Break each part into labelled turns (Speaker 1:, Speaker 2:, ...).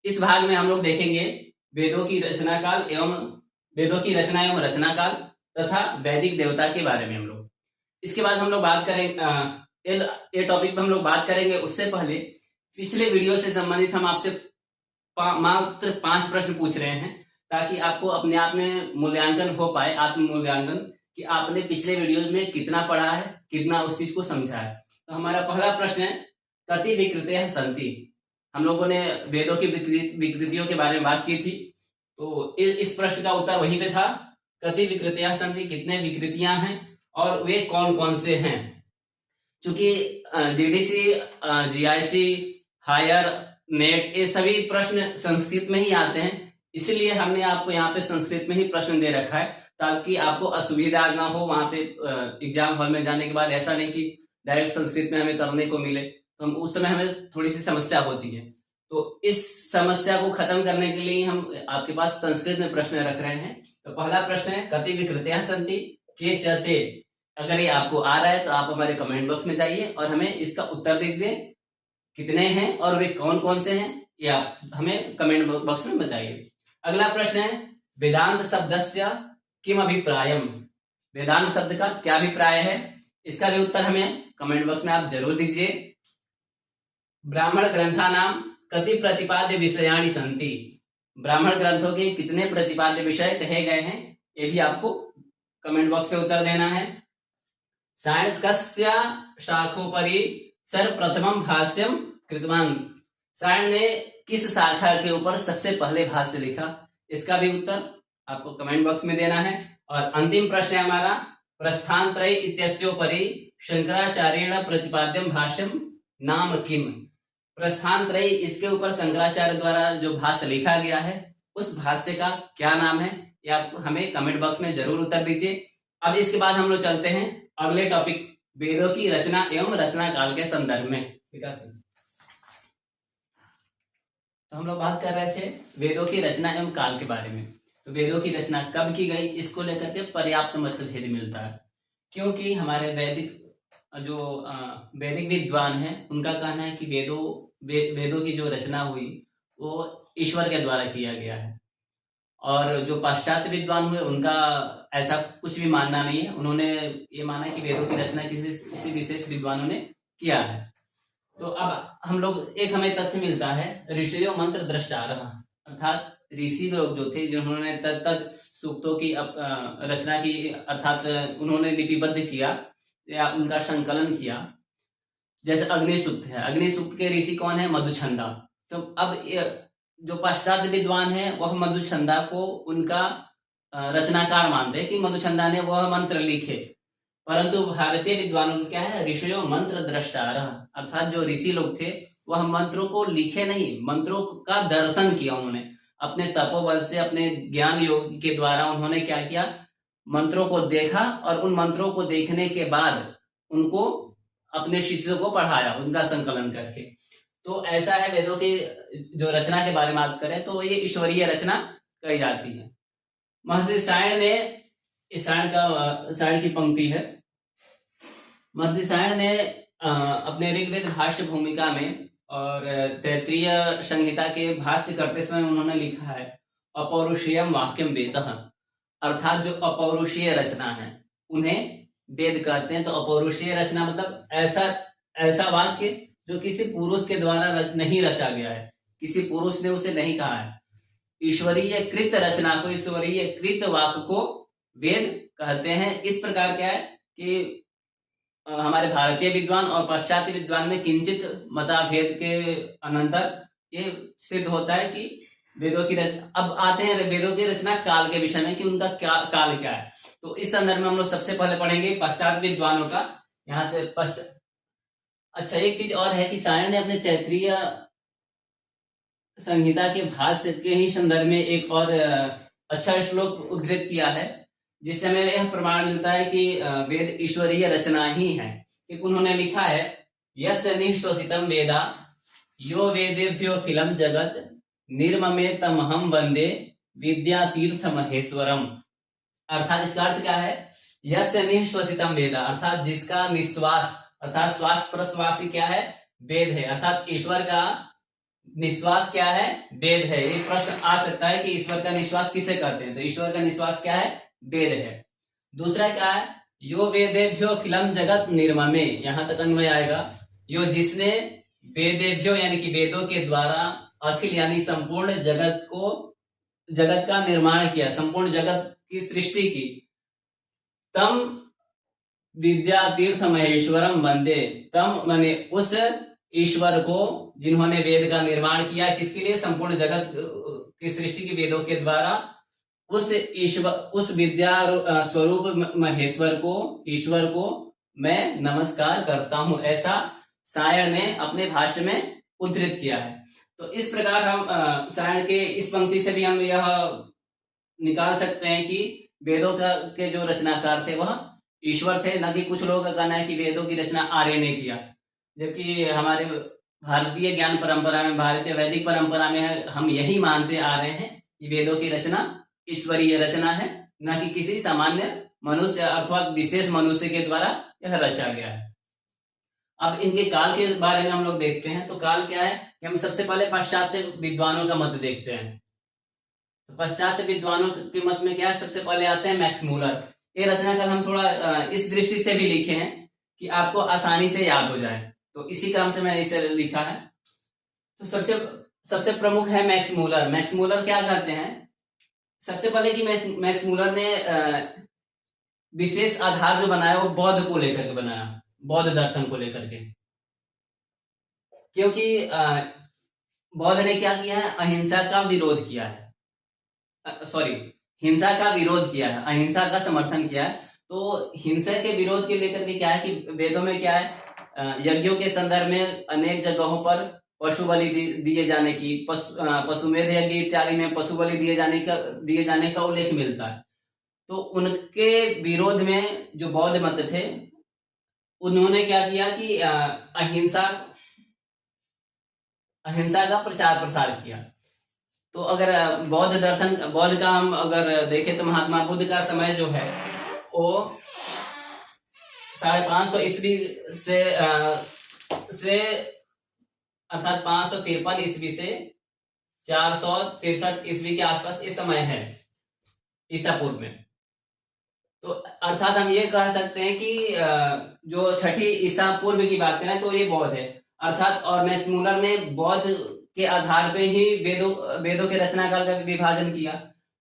Speaker 1: इस भाग में हम लोग देखेंगे वेदों की रचना काल एवं वेदों की रचना एवं रचना काल तथा वैदिक देवता के बारे में हम लोग। इसके बाद हम लोग बात करेंगे ये टॉपिक पे हम लोग बात करेंगे। उससे पहले पिछले वीडियो से संबंधित हम आपसे मात्र 5 प्रश्न पूछ रहे हैं ताकि आपको अपने आप में मूल्यांकन हो पाए, आत्म मूल्यांकन, कि आपने पिछले वीडियो में कितना पढ़ा है, कितना उस चीज को समझा है। तो हमारा पहला प्रश्न है, कति विकृतयः सन्ति। हम लोगों ने वेदों की विकृतियों के बारे में बात की थी, तो इस प्रश्न का उत्तर वहीं पे था, कति विकृतयः सन्ति, कितने विकृतियां हैं और वे कौन कौन से हैं। चूंकि जीडीसी, जीआईसी, हायर, नेट, ये सभी प्रश्न संस्कृत में ही आते हैं, इसलिए हमने आपको यहाँ पे संस्कृत में ही प्रश्न दे रखा है ताकि आपको असुविधा ना हो वहां पे एग्जाम हॉल में जाने के बाद। ऐसा नहीं कि डायरेक्ट संस्कृत में हमें करने को मिले, तो हम उस समय हमें थोड़ी सी समस्या होती है। तो इस समस्या को खत्म करने के लिए हम आपके पास संस्कृत में प्रश्न रख रहे हैं। तो पहला प्रश्न है, कति विकृतयः सन्ति केचते। अगर ये आपको आ रहा है तो आप हमारे कमेंट बॉक्स में जाइए और हमें इसका उत्तर दीजिए, कितने हैं और वे कौन कौन से हैं, ये आप हमें कमेंट बॉक्स में बताइए। अगला प्रश्न है, वेदांत शब्दस्य किम अभिप्रायम। वेदांत शब्द का क्या अभिप्राय है, इसका भी उत्तर हमें कमेंट बॉक्स में आप जरूर दीजिए। ब्राह्मण ग्रंथानाम कति प्रतिपाद्य विषयाणि सन्ति। ब्राह्मण ग्रंथों के कितने प्रतिपाद्य विषय कहे गए हैं, ये भी आपको कमेंट बॉक्स में उत्तर देना है। सायणकस्य शाखोपरि सर्वप्रथमं भाष्यम कृतवान। सायण ने किस शाखा के ऊपर सबसे पहले भाष्य लिखा, इसका भी उत्तर आपको कमेंट बॉक्स में देना है। और अंतिम प्रश्न है हमारा, प्रस्थानत्रय इत्यस्योपरि शंकराचार्येण प्रतिपाद्यम भाष्यम नाम किम। प्रस्थानत्रय, इसके ऊपर शंकराचार्य द्वारा जो भाष्य लिखा गया है उस भाष्य का क्या नाम है, ये आप हमें कमेंट बॉक्स में जरूर उत्तर दीजिए। अब इसके बाद हम लोग चलते हैं अगले टॉपिक, वेदों की रचना एवं रचना काल के संदर्भ में। तो हम लोग बात कर रहे थे वेदों की रचना एवं काल के बारे में। तो वेदों की रचना कब की गई, इसको लेकर के पर्याप्त मतभेद मिलता है, क्योंकि हमारे वैदिक विद्वान हैं, उनका कहना है कि वेदों की जो रचना हुई वो ईश्वर के द्वारा किया गया है। और जो पाश्चात्य विद्वान हुए उनका ऐसा कुछ भी मानना नहीं है, उन्होंने ये माना है कि वेदों की रचना किसी विशेष विद्वानों ने किया है। तो अब हम लोग एक हमें तथ्य मिलता है, ऋषियों मंत्र द्रष्टारः, अर्थात ऋषि लोग जो थे जिन्होंने तत्त सूक्तों की रचना की, अर्थात उन्होंने लिपिबद्ध किया या उनका संकलन किया। जैसे अग्निसूक्त है, अग्निसूक्त के ऋषि कौन है, मधुछंदा। तो अब जो पाश्चात्य विद्वान है वह मधुछंदा को उनका रचनाकार मानते हैं कि मधुछंदा ने वह मंत्र लिखे, परंतु भारतीय विद्वानों का क्या है, ऋषियों मंत्र द्रष्टारः, अर्थात जो ऋषि लोग थे वह मंत्रों को लिखे नहीं, मंत्रों का दर्शन किया। उन्होंने अपने तपोबल से, अपने ज्ञान योग के द्वारा उन्होंने क्या किया, मंत्रों को देखा और उन मंत्रों को देखने के बाद उनको अपने शिष्यों को पढ़ाया, उनका संकलन करके। तो ऐसा है, वेदों की जो रचना के बारे में बात करें तो ये ईश्वरीय रचना कही जाती है। महर्षि सायण ने, सायण की पंक्ति है, महर्षि सायण ने अपने ऋग्वेद भाष्य भूमिका में और तैत्तिरीय संहिता के भाष्य करते समय उन्होंने लिखा है, अपौरुषेयम वाक्यम वेदः, अर्थात जो अपौरुषीय रचना है उन्हें वेद कहते हैं। तो अपौरुषीय रचना मतलब ऐसा वाक्य जो किसी पुरुष के द्वारा नहीं रचा गया है, किसी पुरुष ने उसे नहीं कहा है। ईश्वरीय कृत रचना को, ईश्वरीय कृत वाक्य को वेद कहते हैं। इस प्रकार क्या है कि हमारे भारतीय विद्वान और पाश्चात्य विद्वान में किंचित मताभेद के अनंतर ये सिद्ध होता है कि वेदों की रचना। अब आते हैं वेदों की रचना काल के विषय में कि उनका काल क्या है। तो इस संदर्भ में हम लोग सबसे पहले पढ़ेंगे पाश्चात्य विद्वानों का। यहाँ से अच्छा, एक चीज और है कि सायण ने अपने तैत्तिरीय संहिता के भाष्य के ही संदर्भ में एक और अच्छा श्लोक उद्धृत किया है, जिससे हमें यह प्रमाण मिलता है कि वेद ईश्वरीय रचना ही है। कि उन्होंने लिखा है, यस्य निःश्वसितं वेदा यो वेदेभ्योऽखिलं जगत् निर्ममे तमहं वंदे विद्या तीर्थ महेश्वरम। अर्थात इसका अर्थ क्या है, यस्य निःश्वसितं वेदा, अर्थात जिसका निश्वास, अर्थात श्वास प्रश्वास क्या है, वेद है, अर्थात ईश्वर का निश्वास क्या है? वेद है। ये प्रश्न आ सकता है कि ईश्वर का निश्वास किसे करते हैं, तो ईश्वर का निश्वास क्या है? वेद है। दूसरा क्या है? यो वेदेभ्यो खिलम जगत निर्ममे, यहां तक अन्वय आएगा। यो जिसने वेदेभ्यो यानी कि वेदों के द्वारा अखिल यानी संपूर्ण जगत का निर्माण किया, संपूर्ण जगत की सृष्टि की। तम विद्या तीर्थ महेश्वरम वंदे, तम माने उस ईश्वर को जिन्होंने वेद का निर्माण किया, किसके लिए? संपूर्ण जगत की सृष्टि की वेदों के द्वारा। उस ईश्वर, उस विद्या स्वरूप महेश्वर को, ईश्वर को मैं नमस्कार करता हूं, ऐसा सायण ने अपने भाष्य में उद्धृत किया है। तो इस प्रकार हम सायण के इस पंक्ति से भी हम यह निकाल सकते हैं कि वेदों के जो रचनाकार थे वह ईश्वर थे, न कि कुछ लोगों का कहना है कि वेदों की रचना आर्य ने किया। जबकि हमारे भारतीय ज्ञान परंपरा में, भारतीय वैदिक परंपरा में हम यही मानते आ रहे हैं कि वेदों की रचना ईश्वरीय रचना है, न कि किसी सामान्य मनुष्य अथवा विशेष मनुष्य के द्वारा यह रचा गया है। अब इनके काल के बारे में हम लोग देखते हैं। तो काल क्या है कि हम सबसे पहले पाश्चात्य विद्वानों का मत देखते हैं। तो पाश्चात्य विद्वानों के मत में क्या है? सबसे पहले आते हैं मैक्स मूलर। ये रचनाकार हम थोड़ा इस दृष्टि से भी लिखे हैं कि आपको आसानी से याद हो जाए, तो इसी क्रम से मैंने इसे लिखा है। तो सबसे प्रमुख है मैक्स मूलर। मैक्स मूलर क्या कहते हैं? सबसे पहले कि मैक्स मूलर ने विशेष आधार जो बनाया वो बौद्ध को लेकर के बनाया, बौद्ध दर्शन को लेकर के। क्योंकि बौद्ध ने क्या किया है? अहिंसा का विरोध किया है, हिंसा का विरोध किया है, अहिंसा का समर्थन किया है। तो हिंसा के विरोध के लेकर के क्या है कि वेदों में क्या है, यज्ञों के संदर्भ में अनेक जगहों पर पशु बलि दिए जाने की, पशुमेध यज्ञ इत्यादि में पशु बलि दिए जाने का उल्लेख मिलता है। तो उनके विरोध में जो बौद्ध मत थे, उन्होंने क्या किया कि अहिंसा का प्रचार प्रसार किया। तो अगर बौद्ध का हम अगर देखें तो महात्मा बुद्ध का समय जो है वो 550 ईस्वी से अर्थात 553 ईस्वी से 463 ईस्वी के आसपास ये समय है ईसा पूर्व में। तो अर्थात हम ये कह सकते हैं कि जो छठी ईसा पूर्व की बात करें तो ये बौद्ध है अर्थात। और मैक्स मूलर ने बौद्ध के आधार पे ही वेदों के रचनाकाल का विभाजन किया।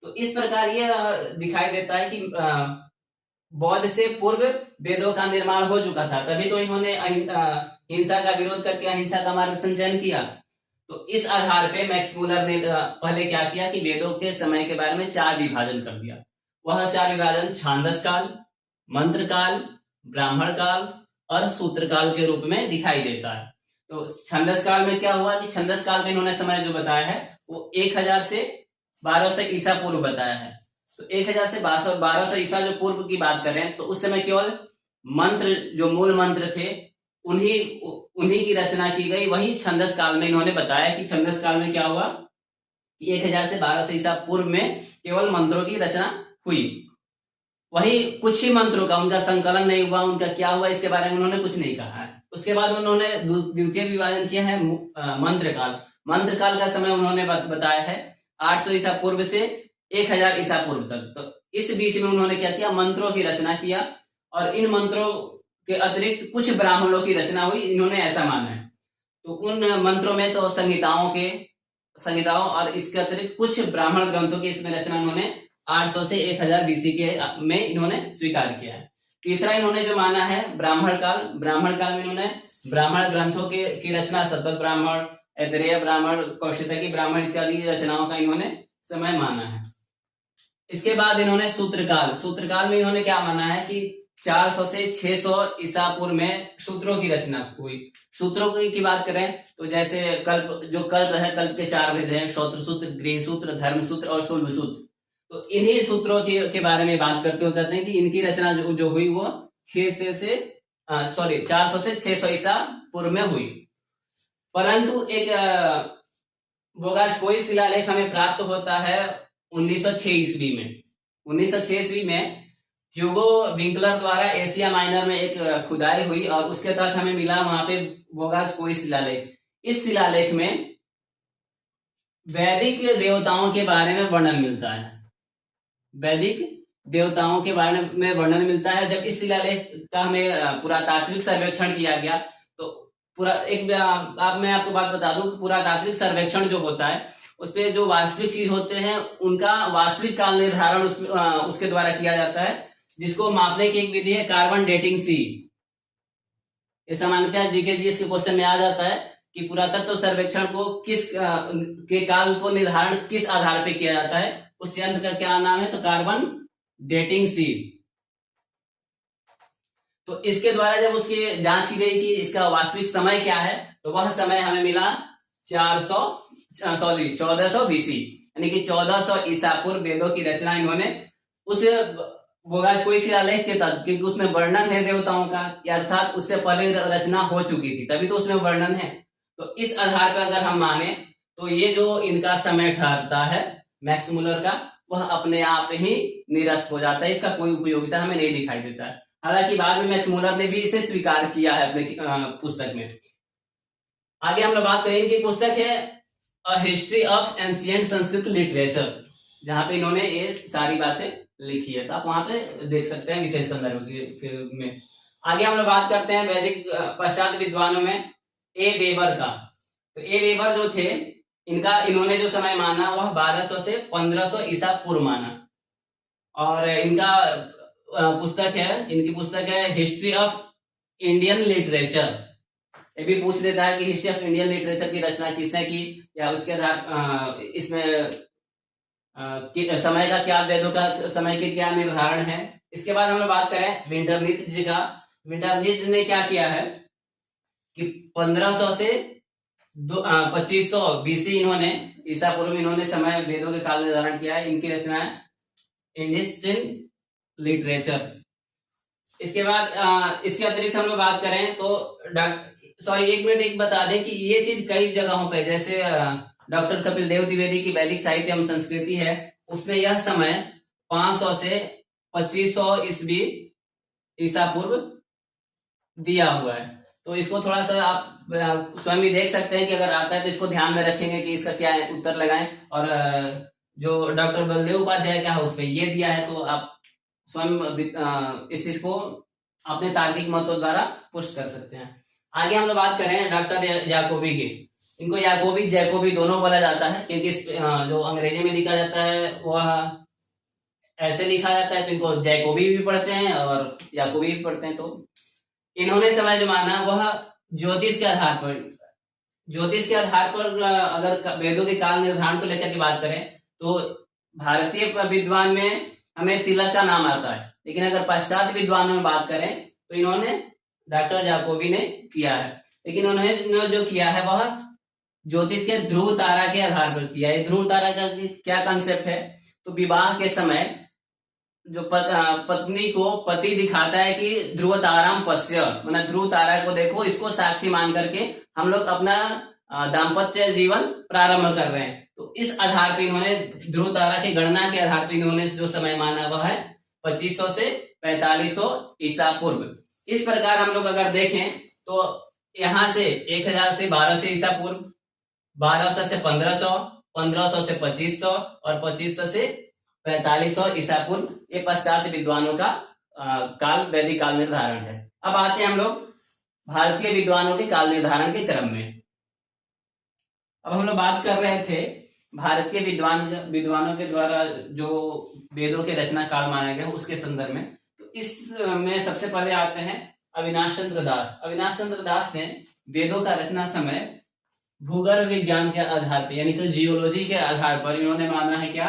Speaker 1: तो इस प्रकार ये दिखाई देता है कि बौद्ध से पूर्व वेदों का निर्माण हो चुका था, तभी तो इन्होंने हिंसा का विरोध करके अहिंसा का मार्ग संचयन किया। तो इस आधार पे मैक्स मूलर ने पहले क्या किया कि वेदों के समय के बारे में 4 विभाजन कर दिया। वह 4 विभाजन छांदस काल, मंत्र काल, ब्राह्मण काल और सूत्र काल के रूप में दिखाई देता है। तो छंदस काल में क्या हुआ कि छंदस काल का इन्होंने समय जो बताया है वो 1000 से 1200 ईसा पूर्व बताया है। तो 1000 से 1200 ईसा जो पूर्व की बात करें तो उस समय केवल मंत्र, जो मूल मंत्र थे, उन्हीं की रचना की गई। वही छंदस काल में इन्होंने बताया कि छंदस काल में क्या हुआ कि 1000 से 1200 ईसा पूर्व में केवल मंत्रों की रचना हुई। वही कुछ ही मंत्रों का उनका संकलन नहीं हुआ, उनका क्या हुआ इसके बारे में उन्होंने कुछ नहीं कहा है। उसके बाद उन्होंने द्वितीय विभाजन किया है मंत्र काल। मंत्र काल का समय उन्होंने बताया है 800 ईसा पूर्व से 1000 ईसा पूर्व तक। तो इस बीच में उन्होंने क्या किया, मंत्रों की रचना किया और इन मंत्रों के अतिरिक्त कुछ ब्राह्मणों की रचना हुई, इन्होंने ऐसा माना है। तो उन मंत्रों में तो संहिताओं और इसके अतिरिक्त कुछ ब्राह्मण ग्रंथों की इसमें रचना उन्होंने 800 से 1000 बीसी के में इन्होंने स्वीकार किया है। तीसरा इन्होंने जो माना है ब्राह्मण काल में इन्होंने ब्राह्मण ग्रंथों की रचना, शतपथ ब्राह्मण, ऐतरेय ब्राह्मण, कौशिकी ब्राह्मण इत्यादि रचनाओं का इन्होंने समय माना है। इसके बाद इन्होंने सूत्रकाल में इन्होंने क्या माना है कि 400 से 600 ईसा पूर्व में सूत्रों की रचना हुई। सूत्रों की बात करें तो जैसे कल्प है, कल्प के 4 भेद हैं, श्रोत्र सूत्र, गृह सूत्र, धर्म सूत्र और शूल्ब सूत्र। तो इन्हीं सूत्रों के बारे में बात करते हुए कहते हैं कि इनकी रचना जो हुई वो 400 से 600 ईसा पूर्व में हुई। परंतु एक बोगासकोई शिलालेख हमें प्राप्त होता है 1906 ईस्वी में। 1906 ईस्वी में ह्यूगो विंकलर द्वारा एशिया माइनर में एक खुदाई हुई और उसके तहत हमें मिला वहां पे बोगासकोई शिलालेख। इस शिलालेख में वैदिक देवताओं के बारे में वर्णन मिलता है। वैदिक देवताओं के बारे में वर्णन मिलता है। जब इस शिलालेख का हमें पुरातात्विक सर्वेक्षण किया गया तो पूरा एक आप मैं आपको बात बता दूं, पुरातात्विक सर्वेक्षण जो होता है उसपे जो वास्तविक चीज होते हैं उनका वास्तविक काल निर्धारण उसके द्वारा किया जाता है, जिसको मापने की एक विधि है कार्बन डेटिंग सी। ये सामान्यतः जीके-जीएस के क्वेश्चन में आ जाता है कि पुरातत्व सर्वेक्षण को किस के काल को निर्धारण किस आधार पर किया जाता है, उस यंत्र का क्या नाम है, तो कार्बन डेटिंग सी। तो इसके द्वारा जब उसकी जांच की गई कि इसका वास्तविक समय क्या है, तो वह समय हमें मिला 1400 बीसी, यानी कि 1400 ईसा पूर्व वेदों की रचना इन्होंने उस कोई शिलालेख के तहत, क्योंकि उसमें वर्णन है देवताओं का, अर्थात उससे पहले रचना हो चुकी थी तभी तो उसमें वर्णन है। तो इस आधार पर अगर हम माने तो ये जो इनका समय ठहरता है मैक्स मुलर का, वह अपने आप ही निरस्त हो जाता है, इसका कोई उपयोगिता हमें नहीं दिखाई देता है। हालांकि बाद में मैक्स मुलर ने भी इसे स्वीकार किया है अपने पुस्तक में। आगे हम लोग बात करेंगे कि पुस्तक है a history of ancient Sanskrit literature, जहां पे इन्होंने ये सारी बातें लिखी है, तो आप वहां पे देख सकते हैं विशेष संदर्भ में। आगे हम लोग बात करते हैं वैदिक पश्चात विद्वानों में ए वेबर का। तो ए वेबर जो थे, इन्होंने जो समय माना वह 1200 से 1500 ईसा पूर्व माना, और इनका इनकी पुस्तक है हिस्ट्री ऑफ इंडियन लिटरेचर। ये भी पूछ देता है कि हिस्ट्री ऑफ इंडियन लिटरेचर की रचना किसने की, या उसके आधार इसमें समय का क्या, वेदों का समय के क्या निर्धारण है। इसके बाद हम लोग बात करें विंटरनित्ज जी का। विंटरनित्ज ने क्या किया है कि 1500 से 2500 बीसी इन्होंने ईसा पूर्व इन्होंने समय वेदों के काल निर्धारण किया है। इनकी रचना है इंडियन लिटरेचर। इसके बाद इसके अतिरिक्त हम लोग बात करें तो एक बता दें कि ये चीज कई जगहों पे, जैसे डॉक्टर कपिल देव द्विवेदी की वैदिक साहित्य एवं संस्कृति है, उसमें यह समय 500 से 2500 ईस्वी ईसा पूर्व दिया हुआ है। तो इसको थोड़ा सा आप स्वयं भी देख सकते हैं कि अगर आता है तो इसको ध्यान में रखेंगे कि इसका क्या उत्तर लगाएं। और जो डॉक्टर बलदेव उपाध्याय का है उसमें ये दिया है, तो आप स्वयं इस चीज को अपने तार्किक मतों द्वारा पुष्ट कर सकते हैं। आगे हम लोग बात करें डॉक्टर याकोबी की। इनको याकोबी जैकोबी दोनों बोला जाता है, क्योंकि जो अंग्रेजी में लिखा जाता है वह ऐसे लिखा जाता है, तो इनको जैकोबी भी पढ़ते हैं और याकोबी भी पढ़ते हैं। तो इन्होंने समय जो माना वह ज्योतिष के आधार पर अगर वेदों के काल निर्धारण को लेकर के बात करें तो भारतीय विद्वान में हमें तिलक का नाम आता है, लेकिन अगर पश्चात विद्वानों में बात करें तो इन्होंने डॉक्टर जाकोबी ने किया है। लेकिन उन्होंने जो किया है वह ज्योतिष के ध्रुव तारा के आधार पर किया है। ध्रुव तारा का क्या कंसेप्ट है, तो विवाह के समय जो पत्नी को पति दिखाता है कि ध्रुव ताराम पश्य, मतलब ध्रुव तारा को देखो, इसको साक्षी मान करके हम लोग अपना दाम्पत्य जीवन प्रारंभ कर रहे हैं। तो इस आधार पर इन्होंने ध्रुव तारा की गणना के आधार पर इन्होंने जो समय माना वह है 2500 से 4500 ईसा पूर्व। इस प्रकार हम लोग अगर देखें तो यहां से 1000 से 1200 ईसा पूर्व, 1200 से 1500, 1500 से 2500 और 2500 से 4500 ईसा पूर्व, ये पश्चात विद्वानों का काल, वैदिक काल निर्धारण है। अब आते हैं हम लोग भारतीय विद्वानों के काल निर्धारण के क्रम में। अब हम लोग बात कर रहे थे भारतीय विद्वानों के द्वारा जो वेदों के रचना काल माना गया उसके संदर्भ में। तो इसमें सबसे पहले आते हैं अविनाश चंद्र दास। अविनाश चंद्र दास ने वेदों का रचना समय भूगर्भ विज्ञान के आधार पर, यानी कि जियोलॉजी के आधार पर इन्होंने माना है क्या,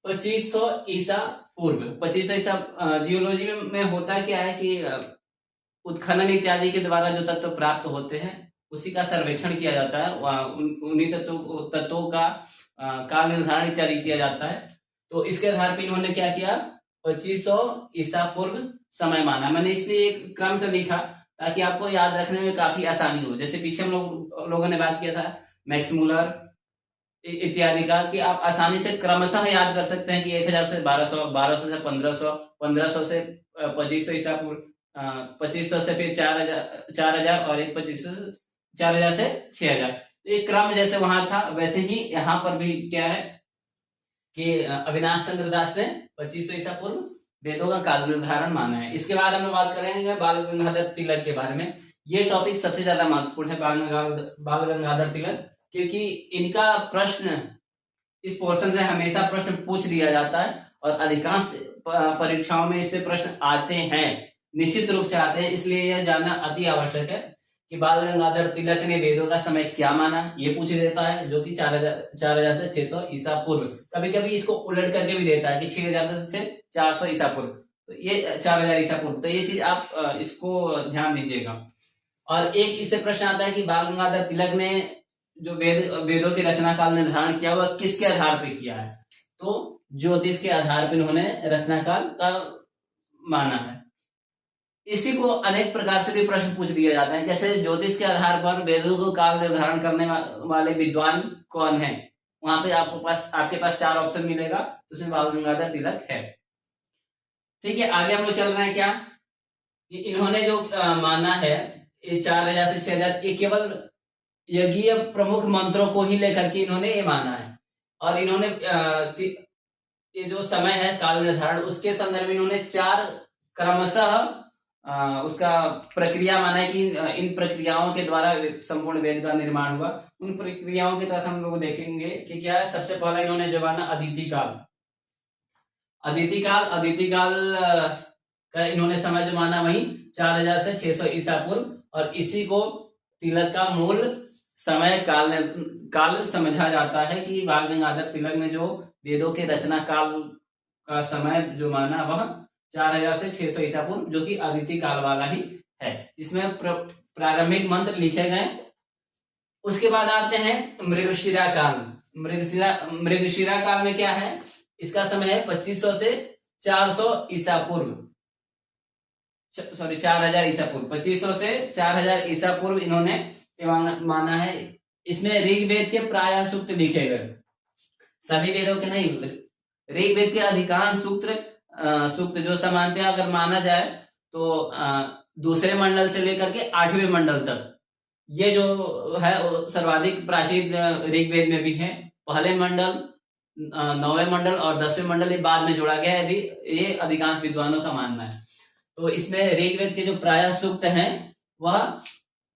Speaker 1: 2500 ईसा पूर्व। 2500 ईसा जियोलॉजी में होता क्या है कि उत्खनन इत्यादि के द्वारा जो तत्व प्राप्त होते हैं उसी का सर्वेक्षण किया जाता है, उन्हीं तत्वों का काल निर्धारण इत्यादि किया जाता है। तो इसके आधार पर इन्होंने क्या किया, 2500 ईसा पूर्व समय माना। मैंने इसलिए एक क्रम से लिखा ताकि आपको याद रखने में काफी आसानी हो। जैसे पीछे हम लोगों ने बात किया था मैक्स मुलर इत्यादि का, कि आप आसानी से क्रमशः याद कर सकते हैं कि 1000 से 1200, 1200 से 1500, 1500 से 2500 ईसा पूर्व, 2500 से फिर 4000 और 2500 4000 से 6000। तो ये क्रम जैसे वहां था वैसे ही यहाँ पर भी क्या है कि अविनाश चंद्र दास ने 2500 ईसा पूर्व वेदों का काल निर्धारण माना है। इसके बाद हम लोग बात करेंगे बाल गंगाधर तिलक के बारे में। ये टॉपिक सबसे ज्यादा महत्वपूर्ण है, बाल गंगाधर तिलक, क्योंकि इनका प्रश्न इस पोर्शन से हमेशा प्रश्न पूछ लिया जाता है और अधिकांश परीक्षाओं में इससे प्रश्न आते हैं, निश्चित रूप से आते हैं। इसलिए यह जानना अति आवश्यक है कि बाल गंगाधर तिलक ने वेदों का समय क्या माना, ये पूछ देता है, जो कि 4000 से 600 ईसा पूर्व। कभी कभी इसको उलट करके भी देता है कि 6000 से 400 ईसा पूर्व, तो ये 4000 ईसा पूर्व। तो ये चीज आप इसको ध्यान दीजिएगा। और एक इससे प्रश्न आता है कि बाल गंगाधर तिलक ने जो वेदों की रचना काल निर्धारण किया वह किसके आधार पर किया है, तो ज्योतिष के आधार पर उन्होंने रचना काल का माना है। इसी को अनेक प्रकार से भी प्रश्न पूछ दिए जाते हैं, जैसे ज्योतिष के आधार पर वेदों को काल निर्धारण करने वाले विद्वान कौन है, वहां पे आपके पास 4 ऑप्शन मिलेगा, तो उसमें बाल गंगाधर तिलक है। ठीक है, आगे हम लोग चल रहे हैं क्या कि इन्होंने जो माना है ये 4000 से 6000, ये केवल यज्ञीय प्रमुख मंत्रों को ही लेकर के इन्होंने ये माना है। और इन्होंने ये जो समय है काल निर्धारण उसके संदर्भ में इन्होंने 4 क्रमशः उसका प्रक्रिया माना है कि इन प्रक्रियाओं के द्वारा संपूर्ण वेद का निर्माण हुआ। उन प्रक्रियाओं के तहत हम लोग देखेंगे कि क्या है। सबसे पहला इन्होंने जो माना अदिति काल का इन्होंने समय जो माना वही 4000 से 600 ईसा पूर्व, और इसी को तिलक का मूल समय काल समझा जाता है कि बाल गंगाधर तिलक ने जो वेदों के रचना काल का समय जो माना वह 4000 से 600 ईसा पूर्व, जो कि अदिति काल वाला ही है, जिसमें प्रारंभिक मंत्र लिखे गए। उसके बाद आते हैं मृगशिरा काल। मृगशिरा काल में क्या है, इसका समय है 2500 से 400 ईसा पूर्व, सॉरी 4000 ईसा पूर्व, 2500 से 4000 ईसा पूर्व इन्होंने माना है। इसमें ऋग्वेद के प्रायः सूक्त लिखे गए, सभी वेदों के नहीं, ऋग्वेद के अधिकांश सूक्त जो समानतः अगर माना जाए तो दूसरे मंडल से लेकर के 8वें मंडल तक ये जो है सर्वाधिक प्राचीन ऋग्वेद में भी है। पहले मंडल, 9वें मंडल और 10वें मंडल ये बाद में जोड़ा गया है, ये अधिकांश विद्वानों का मानना है। तो इसमें ऋग्वेद के जो प्रायः सूक्त हैं वह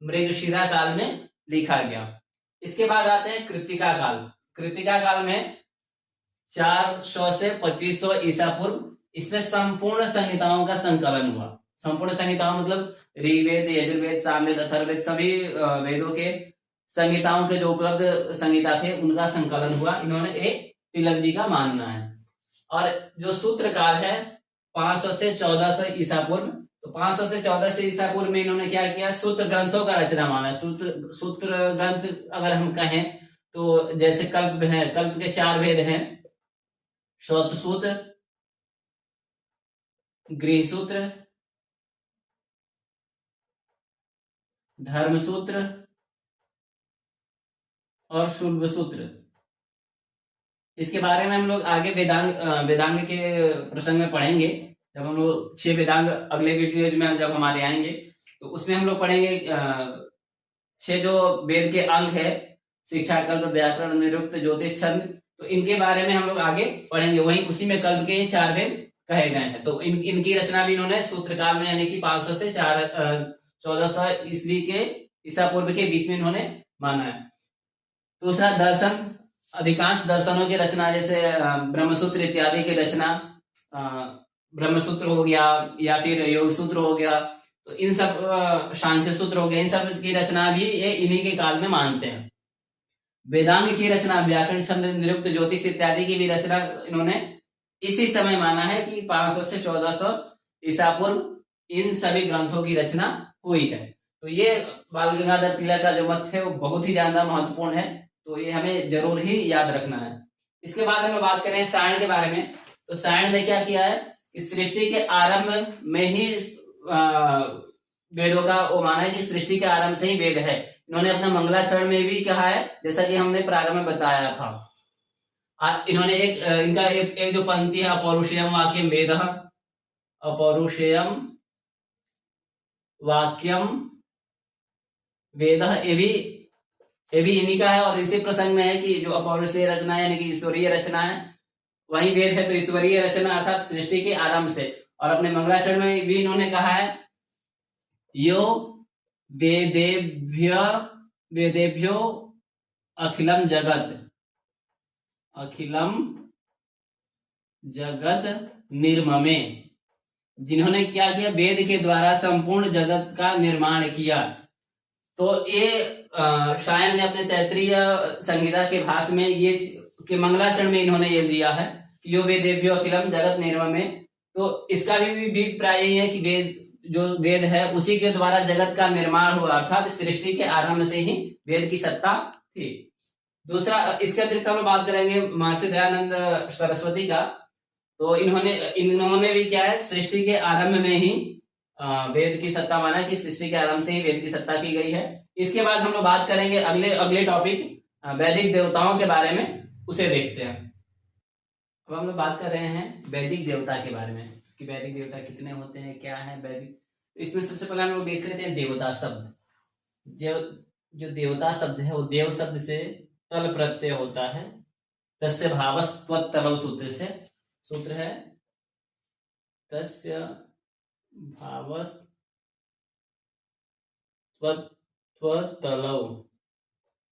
Speaker 1: मृगशिरा काल में लिखा गया। इसके बाद आते हैं कृत्तिका काल। कृत्तिका काल में 400 से 2500 ईसा पूर्व, इसमें संपूर्ण संहिताओं का संकलन हुआ। संपूर्ण संहिताओं मतलब ऋग्वेद, यजुर्वेद, सामवेद, अथर्ववेद, सभी वेदों के संहिताओं के जो उपलब्ध संहिता थे उनका संकलन हुआ। इन्होंने एक तिलक जी का मानना है। और जो सूत्र काल है 500 से 1400 ईसा पूर्व, तो 500 से 1400 ईसा पूर्व में इन्होंने क्या किया, सूत्र ग्रंथों का रचना माना। सूत्र ग्रंथ अगर हम कहें तो जैसे कल्प है, कल्प के 4 वेद हैं, श्रौत सूत्र, गृह सूत्र, धर्म सूत्र और शुल्ब सूत्र। इसके बारे में हम लोग आगे वेदांग के प्रसंग में पढ़ेंगे। जब हम लोग 6 वेदांग अगले वीडियोज में जब हमारे आएंगे तो उसमें हम लोग पढ़ेंगे 6 जो वेद के अंग है, शिक्षा, कल्प, व्याकरण, निरुक्त, ज्योतिष, छंद, तो इनके बारे में हम लोग आगे पढ़ेंगे। वहीं उसी में कल्प के 4 वेद कहे गए हैं। तो इनकी रचना भी इन्होंने सूत्रकाल में यानी कि 500 से 1400 ईस्वी के ईसा पूर्व के बीच में इन्होंने माना है। दूसरा दर्शन, अधिकांश दर्शनों की रचना जैसे ब्रह्मसूत्र इत्यादि की रचना, ब्रह्मसूत्र हो गया या फिर योग सूत्र हो गया, तो इन सब सांख्य सूत्र हो गया, इन सब की रचना भी ये इन्हीं के काल में मानते हैं। वेदांग की रचना, व्याकरण, छंद, निरुक्त, ज्योतिष इत्यादि की भी रचना इन्होंने इसी समय माना है कि 500 से 1400 ईसा पूर्व इन सभी ग्रंथों की रचना हुई है। तो ये बाल गंगाधर तिलक का जो मत है वो बहुत ही ज्यादा महत्वपूर्ण है, तो ये हमें जरूर ही याद रखना है। इसके बाद हम लोग बात करें सायण के बारे में। तो सायण ने क्या किया है, सृष्टि के आरंभ में ही वेदों का वो माना है कि सृष्टि के आरंभ से ही वेद है। इन्होंने अपना मंगलाचरण में भी कहा है, जैसा कि हमने प्रारंभ में बताया था। इन्होंने इनका एक जो पंक्ति है, अपौरुषेयम वाक्यम वेदः, अपौरुषेयम वाक्यम वेदः, ये भी ये भी इन्हीं का है। और इसी प्रसंग में है कि जो अपौरुषीय रचना है यानी कि ईश्वरीय रचना है वही वेद है। तो ईश्वरीय रचना अर्थात सृष्टि के आरंभ से। और अपने मंगलाचरण में भी इन्होंने कहा है यो वेदेभ्य वेदेभ्यो अखिलम जगत निर्ममे, जिन्होंने क्या किया, वेद के द्वारा संपूर्ण जगत का निर्माण किया। तो ये शायन ने अपने तैत्तिरीय संहिता के भाष्य में ये के मंगलाचरण में इन्होंने ये दिया है कि यो वेदेभ्यो अखिलम जगत निर्ममे। तो इसका भी अभिप्राय यही है कि वेद जो वेद है उसी के द्वारा जगत का निर्माण हुआ, अर्थात सृष्टि के आरंभ से ही वेद की सत्ता थी। दूसरा, इसके अतिरिक्त हम बात करेंगे महर्षि दयानंद सरस्वती का। तो इन्होंने भी क्या है, सृष्टि के आरंभ में ही वेद की सत्ता माना कि सृष्टि के आरंभ से ही वेद की सत्ता की गई है। इसके बाद हम लोग बात करेंगे अगले टॉपिक वैदिक देवताओं के बारे में, उसे देखते हैं। अब हम लोग बात कर रहे हैं वैदिक देवता के बारे में कि वैदिक देवता कितने होते हैं, क्या है वैदिक। तो इसमें सबसे पहले हम लोग देख लेते हैं देवता शब्द। जो देवता शब्द है वो देव शब्द से तल प्रत्यय होता है। तस्य भावस्त्वतलौ सूत्र है तस्य भावस्त्वतलौ,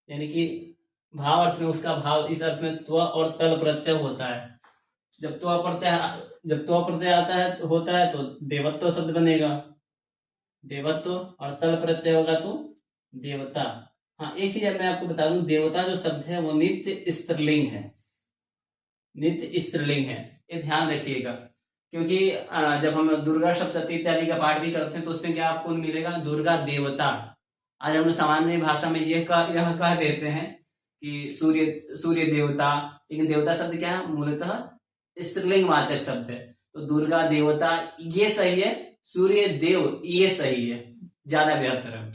Speaker 1: यानी कि भाव अर्थ में उसका भाव, इस अर्थ में त्व और तल प्रत्यय होता है। जब त्व प्रत्यय आता है होता है तो देवत्व शब्द बनेगा, देवत्व, और तल प्रत्यय होगा तो देवता। हाँ, एक चीज मैं आपको बता दूं, देवता जो शब्द है वो नित्य स्त्रीलिंग है, नित्य स्त्रीलिंग है, ये ध्यान रखिएगा। क्योंकि जब हम दुर्गा सप्तशती इत्यादि का पाठ भी करते हैं तो उसमें क्या आपको मिलेगा, दुर्गा देवता। आज हम लोग सामान्य भाषा में यह कह देते हैं कि सूर्य देवता, लेकिन देवता शब्द क्या है, मूलतः स्त्रीलिंग वाचक शब्द है। तो दुर्गा देवता ये सही है, सूर्य देव ये सही है, ज्यादा बेहतर है।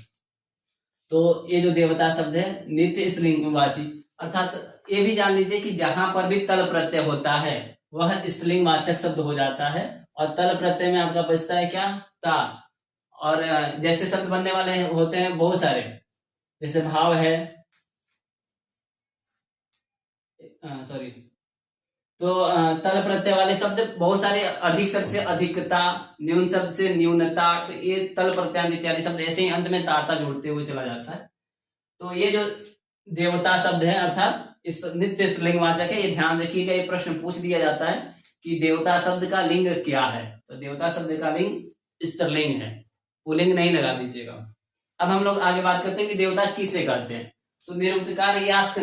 Speaker 1: तो ये जो देवता शब्द है नित्य स्त्रीलिंग वाची, अर्थात ये भी जान लीजिए कि जहां पर भी तल प्रत्यय होता है वह स्त्रीलिंग वाचक शब्द हो जाता है। और तल प्रत्यय में आपका बचता है क्या, ता। और जैसे शब्द बनने वाले होते हैं बहुत सारे, जैसे भाव है, तो तल प्रत्यय वाले शब्द बहुत सारे, अधिक शब्द से अधिकता, न्यून शब्द से न्यूनता, तो ये तल प्रत्यय इत्यादि शब्द ऐसे ही अंत में ताता जोड़ते हुए चला जाता है। तो ये जो देवता शब्द है अर्थात इस नित्य स्त्रीलिंग वाचक है, ये ध्यान रखिएगा। ये प्रश्न पूछ दिया जाता है कि देवता शब्द का लिंग क्या है, तो देवता शब्द का लिंग स्त्रीलिंग है, पुल्लिंग नहीं लगा दीजिएगा। अब हम लोग आगे बात करते हैं कि देवता किसे कहते हैं। तो निरुक्तकार यास्क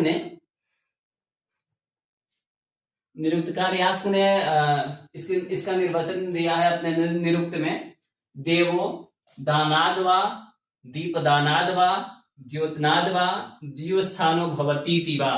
Speaker 1: ने इसका निर्वचन दिया है अपने निरुक्त में, देवो दानाद वा दीपदानाद वा द्योतनाद वा द्योस्थानो भवतीति वा,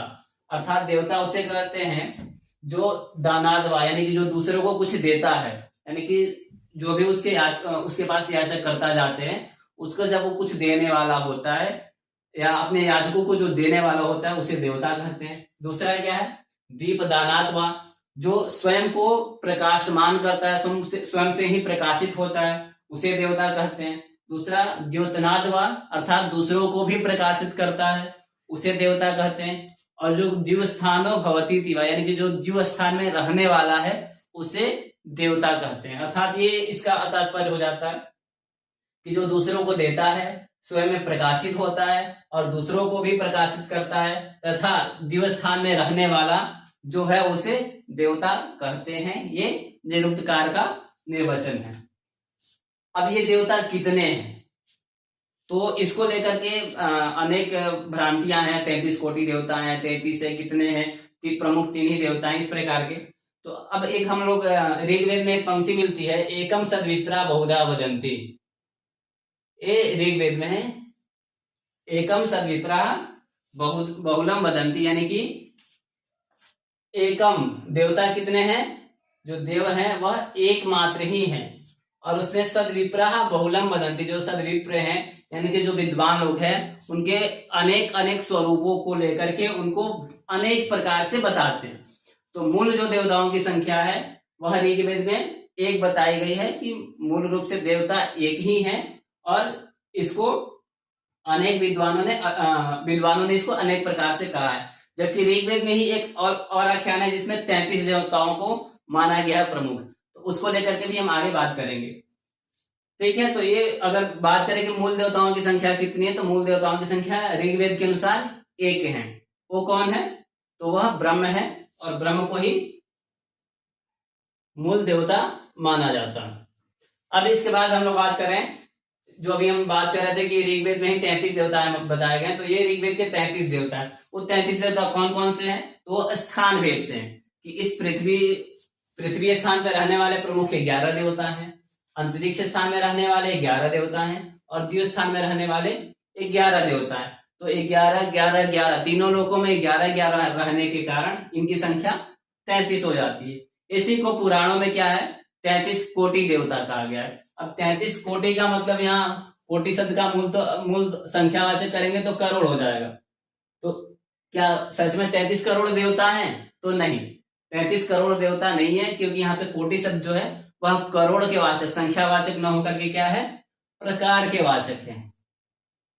Speaker 1: अर्थात देवता उसे कहते हैं जो दानाद वा, यानी कि जो दूसरों को कुछ देता है, यानी कि जो भी उसके पास याचक करता जाते हैं उसको जब वो कुछ देने वाला होता है या अपने याचकों को जो देने वाला होता है उसे देवता कहते हैं। दूसरा क्या है, दीपदानात्वा, जो स्वयं को प्रकाशमान करता है, स्वयं से ही प्रकाशित होता है, उसे देवता कहते हैं। दूसरा द्योतनादवा, अर्थात दूसरों को भी प्रकाशित करता है, उसे देवता कहते हैं। और जो द्युस्थानो भवती तिवा, यानी कि जो द्यु स्थान में रहने वाला है उसे देवता कहते हैं। अर्थात ये इसका तात्पर्य हो जाता है कि जो दूसरों को देता है, स्वयं में प्रकाशित होता है और दूसरों को भी प्रकाशित करता है, तथा द्यु स्थान में रहने वाला जो है उसे देवता कहते हैं। ये निरुक्तकार का निर्वचन है। अब ये देवता कितने हैं, तो इसको लेकर के अनेक भ्रांतियां हैं। 33 कोटि देवता हैं, 33 है, कितने हैं, प्रमुख 3 ही देवता हैं, इस प्रकार के। तो अब एक हम लोग ऋग्वेद में एक पंक्ति मिलती है, एकम सद्विप्रा बहुधा वदन्ति। ये ऋग्वेद में है, एकम सद्विप्रा बहुलम वदन्ति, यानी कि एकम देवता कितने हैं, जो देव हैं वह एकमात्र ही हैं। और उसमें सद्विप्रा बहुलम वदन्ति, जो सद्विप्र हैं यानी कि जो विद्वान लोग हैं उनके अनेक अनेक स्वरूपों को लेकर के उनको अनेक प्रकार से बताते हैं। तो मूल जो देवताओं की संख्या है वह ऋग्वेद में एक बताई गई है कि मूल रूप से देवता एक ही है, और इसको अनेक विद्वानों ने इसको अनेक प्रकार से कहा है, जबकि ऋग्वेद में ही एक और आख्यान है जिसमें 33 देवताओं को माना गया है प्रमुख। तो उसको लेकर के भी हम आगे बात करेंगे। ठीक है, तो ये अगर बात करें कि मूल देवताओं की संख्या कितनी है, तो मूल देवताओं की संख्या ऋग्वेद के अनुसार एक है। वो कौन है? तो वह ब्रह्म है, और ब्रह्म को ही मूल देवता माना जाता है। अब इसके बाद हम लोग बात करें, जो अभी हम बात कर रहे थे कि ऋग्वेद में ही 33 देवता बताए गए, तो ये ऋग्वेद के 33 देवता है। वो 33 देवता कौन कौन से हैं? तो वो स्थान भेद से हैं कि इस पृथ्वी स्थान पर रहने वाले प्रमुख 11 देवता हैं, अंतरिक्ष स्थान में रहने वाले 11 देवता हैं, और द्वीय स्थान में रहने वाले 11 देवता है। तो 11 11 11 तीनों लोकों में 11 11 रहने के कारण इनकी संख्या 33 हो जाती है। इसी को पुराणों में क्या है? 33 कोटि देवता कहा गया है। अब 33 कोटि का मतलब यहाँ कोटि शब्द का मूल संख्यावाचक करेंगे तो करोड़ हो जाएगा। तो क्या सच में 33 करोड़ देवता हैं? तो नहीं, 33 करोड़ देवता नहीं है, क्योंकि यहाँ पे कोटि शब्द जो है वह करोड़ के वाचक, संख्यावाचक न होकर के क्या है? प्रकार के वाचक है।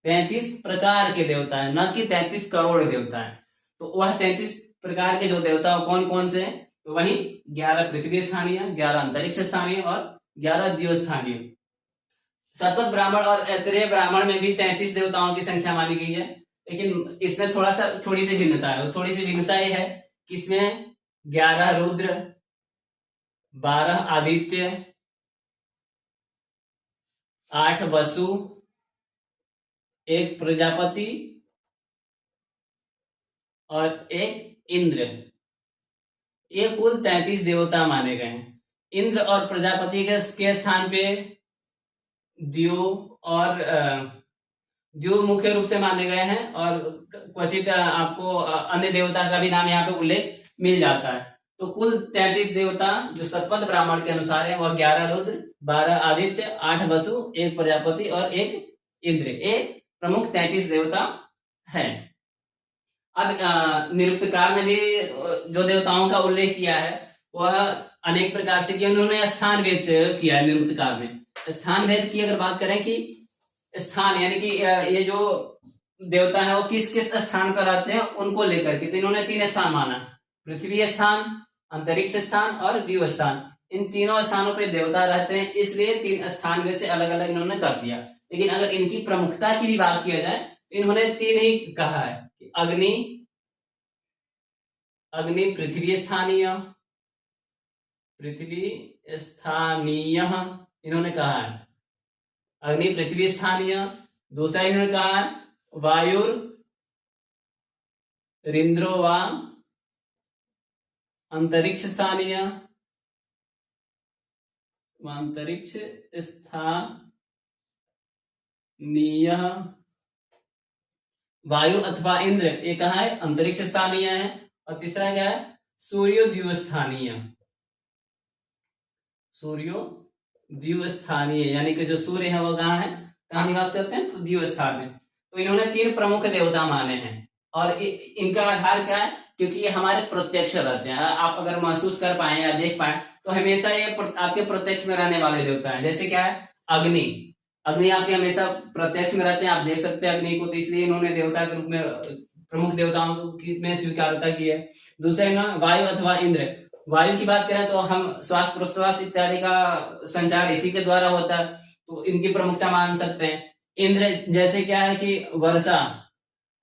Speaker 1: 33 प्रकार के देवता है, न कि 33 करोड़ देवता है। तो वह 33 प्रकार के जो देवता कौन कौन से हैं? तो वही 11 पृथ्वी स्थानीय, 11 अंतरिक्ष स्थानीय और 11 द्वीय स्थानीय। शतपथ ब्राह्मण और ऐतरेय ब्राह्मण में भी 33 देवताओं की संख्या मानी गई है, लेकिन इसमें थोड़ी सी भिन्नता है। थोड़ी सी भिन्नता यह है कि इसमें 11 रुद्र, 12 आदित्य, 8 वसु, 1 प्रजापति और 1 इंद्र, ये कुल 33 देवता माने गए हैं। इंद्र और प्रजापति के स्थान पे द्यू मुख्य रूप से माने गए हैं, और क्वचित आपको अन्य देवता का भी नाम यहाँ पे उल्लेख मिल जाता है। तो कुल 33 देवता जो शतपथ ब्राह्मण के अनुसार है वह 11 रुद्र, 12 आदित्य, 8 वसु, 1 प्रजापति और 1 इंद्र, एक प्रमुख 33 देवता है। अब निरुक्तकार ने भी जो देवताओं का उल्लेख किया है वह अनेक प्रकार से किया। उन्होंने स्थान भेद से किया है। निरुक्तकार ने स्थान भेद की अगर बात करें कि स्थान यानी कि ये जो देवता है वो किस किस स्थान पर रहते हैं उनको लेकर के, तो इन्होंने 3 स्थान माना, पृथ्वी स्थान, अंतरिक्ष स्थान और द्वीय स्थान। इन तीनों स्थानों पे देवता रहते हैं, इसलिए 3 स्थान में से अलग अलग इन्होंने कर दिया। लेकिन अगर इनकी प्रमुखता की भी बात किया जाए तो इन्होंने 3 ही कहा है कि अग्नि पृथ्वी स्थानीय इन्होंने कहा है, अग्नि पृथ्वी स्थानीय। दूसरा इन्होंने कहा है वायुर रिंद्रो वा अंतरिक्ष स्थानीय, अंतरिक्ष स्थानीय। वायु अथवा इंद्र ये कहा है अंतरिक्ष स्थानीय है। और तीसरा क्या है? सूर्यो द्वीय स्थानीय, सूर्यो द्वीय स्थानीय, यानी कि जो सूर्य है वो कहाँ है, कहाँ निवास करते हैं? तो द्वीय स्थान में। तो इन्होंने 3 प्रमुख देवता माने हैं, और इनका आधार क्या है? क्योंकि ये हमारे प्रत्यक्ष रहते हैं। आप अगर महसूस कर पाए या देख पाए तो हमेशा ये आपके प्रत्यक्ष में रहने वाले देवता है। जैसे क्या है? अग्नि आपके हमेशा प्रत्यक्ष में रहते हैं, आप देख सकते हैं अग्नि को, तो इसलिए इन्होंने देवता के रूप में प्रमुख देवताओं में स्वीकारता की है। दूसरा इन्होंने वायु अथवा इंद्र, वायु की बात करें तो हम श्वास प्रश्वास इत्यादि का संचार इसी के द्वारा होता है, तो इनकी प्रमुखता मान सकते हैं। इंद्र जैसे क्या है कि वर्षा,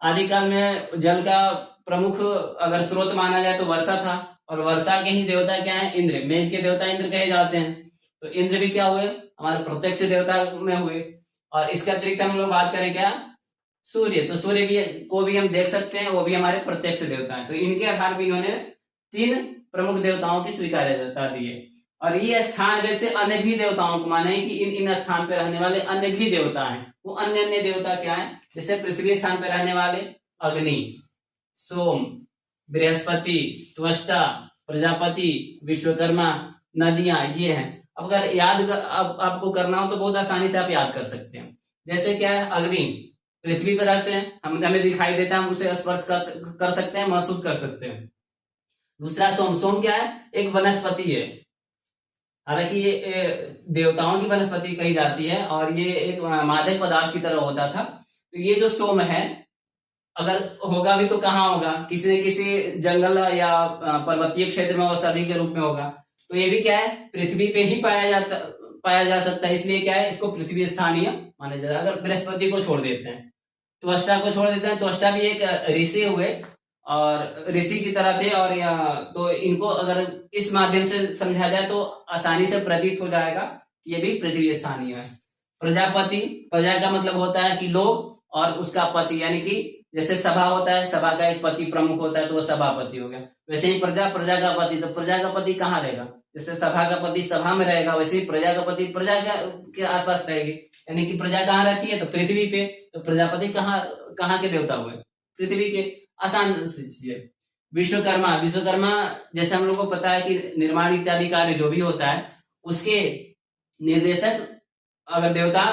Speaker 1: आदिकाल में जल का प्रमुख अगर स्रोत माना जाए तो वर्षा था, और वर्षा के ही देवता क्या है? इंद्र, मेघ के देवता इंद्र कहे जाते हैं। तो इंद्र भी क्या हुए? हमारे प्रत्यक्ष देवता में हुए। और इसके अतिरिक्त हम लोग बात करें क्या? सूर्य, तो सूर्य को भी हम देख सकते हैं, वो भी हमारे प्रत्यक्ष देवता है। तो इनके आधार पर इन्होंने 3 प्रमुख देवताओं की स्वीकार्यता दी है। और ये स्थान भेद से अन्य भी देवताओं को माने कि इन स्थान पर रहने वाले अन्य भी देवता हैं। वो अन्य देवता क्या है? जैसे पृथ्वी स्थान पर रहने वाले अग्नि, सोम, बृहस्पति, त्वष्टा, प्रजापति, विश्वकर्मा, नदियां, ये हैं। अब अगर आपको करना हो तो बहुत आसानी से आप याद कर सकते हैं। जैसे क्या है? अग्नि पृथ्वी पर रहते हैं, हमें दिखाई देता है, हम उसे स्पर्श कर सकते हैं, महसूस कर सकते हैं। दूसरा सोम क्या है? एक वनस्पति है, हालांकि ये देवताओं की वनस्पति कही जाती है, और ये एक मादक पदार्थ की तरह होता था, तो ये जो सोम है, अगर होगा भी तो कहाँ होगा, किसी न किसी जंगल या पर्वतीय क्षेत्र में औषधि के रूप में होगा। तो ये भी क्या है, पृथ्वी पे ही पाया जा सकता है, इसलिए क्या है, इसको पृथ्वी स्थानीय माना जाता है। अगर बृहस्पति को छोड़ देते हैं, त्वष्टा को छोड़ देते हैं, त्वष्टा भी एक ऋषि हुए और ऋषि की तरह थे, और तो इनको अगर इस माध्यम से समझा जाए तो आसानी से प्रतीत हो जाएगा कि ये भी पृथ्वी स्थानीय है। प्रजापति, प्रजा का मतलब होता है कि लोग, और उसका पति यानी कि जैसे सभा होता है, सभा का एक पति प्रमुख होता है तो वो सभापति हो गया। वैसे ही प्रजा, प्रजा का पति, तो प्रजा का पति कहाँ रहेगा, जैसे सभा का पति सभा में रहेगा, वैसे ही प्रजा का पति प्रजा के आसपास रहेगी। यानी कि प्रजा कहाँ रहती है, तो पृथ्वी पे। तो प्रजापति कहाँ के देवता हुए, पृथ्वी के। आसान चीज है। विश्वकर्मा, विश्वकर्मा जैसे हम लोग को पता है कि निर्माण इत्यादि कार्य जो भी होता है उसके निर्देशक अगर देवता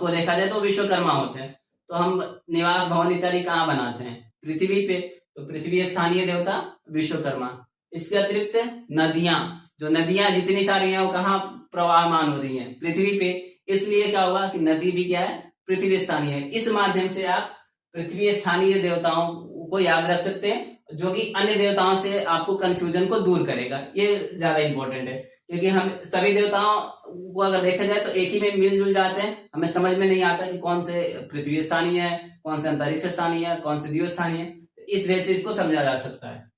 Speaker 1: को देखा जाए तो विश्वकर्मा होते हैं। तो हम निवास भवन इत्यादि कहाँ बनाते हैं, पृथ्वी पे, तो पृथ्वी स्थानीय देवता विश्वकर्मा। इसके अतिरिक्त नदियां, जो नदियां जितनी सारी हैं वो कहाँ प्रवाहमान हो रही हैं, पृथ्वी पे। इसलिए क्या हुआ कि नदी भी क्या है, पृथ्वी स्थानीय है। इस माध्यम से आप पृथ्वी स्थानीय देवताओं को याद रख सकते हैं, जो कि अन्य देवताओं से आपको कंफ्यूजन को दूर करेगा। ये ज्यादा इंपॉर्टेंट है, क्योंकि हम सभी देवताओं को अगर देखा जाए तो एक ही में मिलजुल जाते हैं, हमें समझ में नहीं आता कि कौन से पृथ्वी स्थानीय है, कौन से अंतरिक्ष स्थानीय है, कौन से द्यू स्थानीय है। इस वजह से इसको समझा जा सकता है।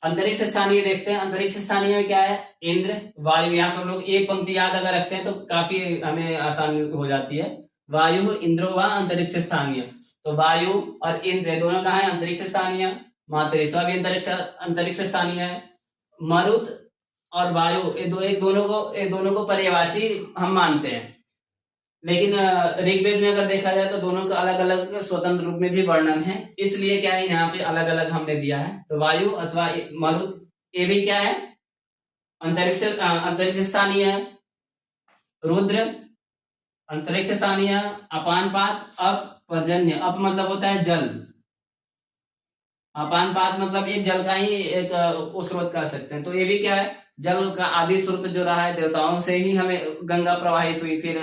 Speaker 1: अंतरिक्ष स्थानीय देखते हैं। अंतरिक्ष स्थानीय में क्या है, इंद्र, वायु। यहाँ पर हम लोग एक पंक्ति याद अगर रखते हैं तो काफी हमें आसान हो जाती है। वायु इंद्रो व अंतरिक्ष स्थानीय, तो वायु और इंद्र दोनों कहाँ है, अंतरिक्ष स्थानीय। मातृश्वा भी अंतरिक्ष स्थानीय है। मरुत और वायु एक दोनों को पर्यायवाची हम मानते हैं, लेकिन ऋग्वेद में अगर देखा जाए तो दोनों का अलग अलग स्वतंत्र रूप में भी वर्णन है, इसलिए क्या है यहाँ पे अलग अलग हमने दिया है। तो वायु अथवा मरुत, ये भी क्या है, अंतरिक्ष स्थानीय है। रुद्र अंतरिक्ष स्थानीय। अपान पात, अप पर्जन्य, अप मतलब होता है जल, अपान पात मतलब एक जल का ही एक स्रोत कर सकते हैं। तो ये भी क्या है, जल का आदि स्रोत जो रहा है देवताओं से ही हमें गंगा प्रवाहित हुई, फिर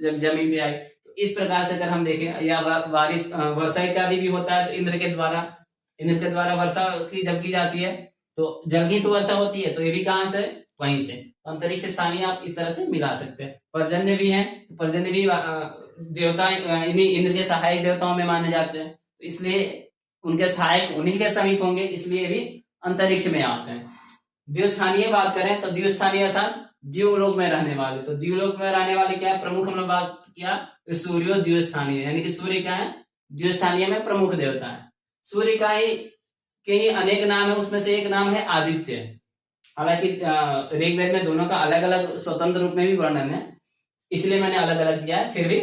Speaker 1: जब जमीन पे आई। तो इस प्रकार से अगर हम देखें, या बारिश वर्षा इत्यादि भी होता है तो इंद्र के द्वारा वर्षा की जब की जाती है तो जल की तो वर्षा होती है। तो ये भी कहां से, वहीं से। तो अंतरिक्ष स्थानीय आप इस तरह से मिला सकते हैं। पर्जन्य भी है, पर्जन्य भी देवता इन्हीं इंद्र के सहायक देवताओं में माने जाते हैं, तो इसलिए उनके सहायक उन्हीं के समीप होंगे, इसलिए भी अंतरिक्ष में आते हैं। द्व्युस्थानीय बात करें तो द्व्युस्थानीय अर्थात द्यूलोक में रहने वाले। तो द्यूलोक में रहने वाले क्या है, प्रमुख हमने बात किया, सूर्यो द्व्युस्थानीय, यानी कि सूर्य क्या है, द्व्युस्थानीय में प्रमुख देवता है। सूर्य का ही के ही अनेक नाम है, उसमें से एक नाम है आदित्य। हालांकि ऋग्वेद में दोनों का अलग अलग स्वतंत्र रूप में भी वर्णन है, इसलिए मैंने अलग अलग किया है। फिर भी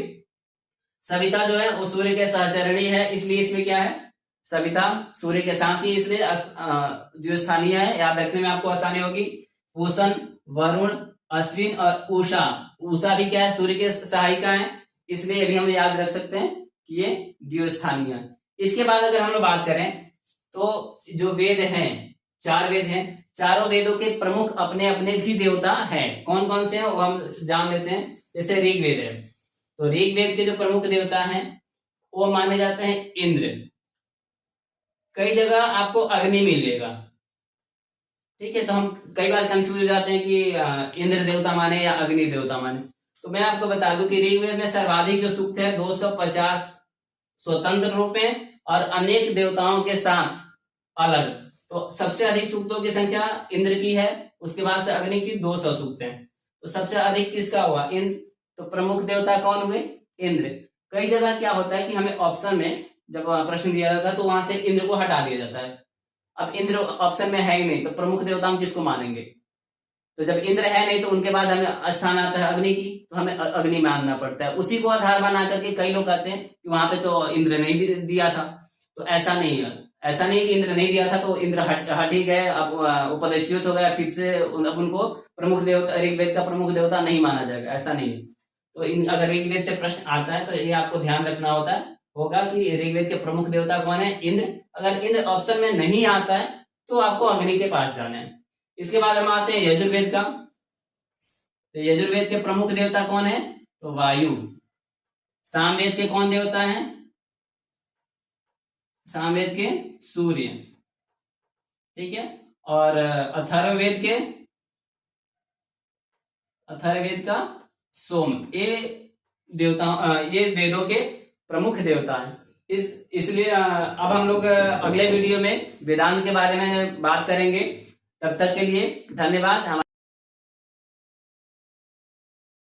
Speaker 1: सविता जो है वो सूर्य के सहचरणी है, इसलिए इसमें क्या है, सविता सूर्य के साथ ही, इसलिए द्व्युस्थानीय है, याद रखने में आपको आसानी होगी। पूषण, वरुण, अश्विन और उषा, उषा भी क्या है, सूर्य के सहायिका है, इसलिए अभी हम याद रख सकते हैं कि ये द्व्युस्थानीय है। इसके बाद अगर हम लोग बात करें तो जो वेद हैं, 4 वेद हैं, चारों वेदों के प्रमुख अपने अपने भी देवता हैं। कौन कौन से हैं वो हम जान लेते हैं। जैसे ऋग्वेद है, तो ऋग्वेद के जो प्रमुख देवता हैं वो माने जाते हैं इंद्र। कई जगह आपको अग्नि मिलेगा, ठीक है। तो हम कई बार कंफ्यूज हो जाते हैं कि इंद्र देवता माने या अग्नि देवता माने। तो मैं आपको बता दूं कि ऋग्वेद में सर्वाधिक जो सूक्त है 250 स्वतंत्र रूप में और अनेक देवताओं के साथ अलग। तो सबसे अधिक सूक्तों की संख्या इंद्र की है, उसके बाद से अग्नि की 200 सूक्त हैं। तो सबसे अधिक किसका हुआ, इंद्र। तो प्रमुख देवता कौन हुए, इंद्र। कई जगह क्या होता है कि हमें ऑप्शन में जब प्रश्न दिया जाता है तो वहां से इंद्र को हटा दिया जाता है। अब इंद्र ऑप्शन में है ही नहीं, तो प्रमुख देवता हम किसको मानेंगे। तो जब इंद्र है नहीं तो उनके बाद हमें स्थान आता है अग्नि की, तो हमें अग्नि मानना पड़ता है। उसी को आधार बना करके कई लोग कहते हैं कि वहां पे तो इंद्र नहीं दिया था। तो ऐसा नहीं है, ऐसा नहीं कि इंद्र नहीं दिया था तो इंद्र हट ही गए, अब उपदेच्युत हो गया, फिर से अब उनको प्रमुख देवता, ऋग्वेद का प्रमुख देवता नहीं माना जाएगा, ऐसा नहीं है। तो अगर ऋग्वेद से प्रश्न आता है तो ये आपको ध्यान रखना होगा कि ऋग्वेद के प्रमुख देवता कौन है, इंद्र। अगर इंद्र ऑप्शन में नहीं आता है तो आपको अग्नि के पास जाना है। इसके बाद हम आते हैं यजुर्वेद का। तो यजुर्वेद के प्रमुख देवता कौन है, तो वायु। सामवेद के कौन देवता है, सामवेद के सूर्य, ठीक है। और अथर्ववेद का सोम। ये वेदों के प्रमुख देवता हैं। इसलिए अब हम लोग अगले वीडियो में वेदांत के बारे में बात करेंगे। तब तक के लिए धन्यवाद।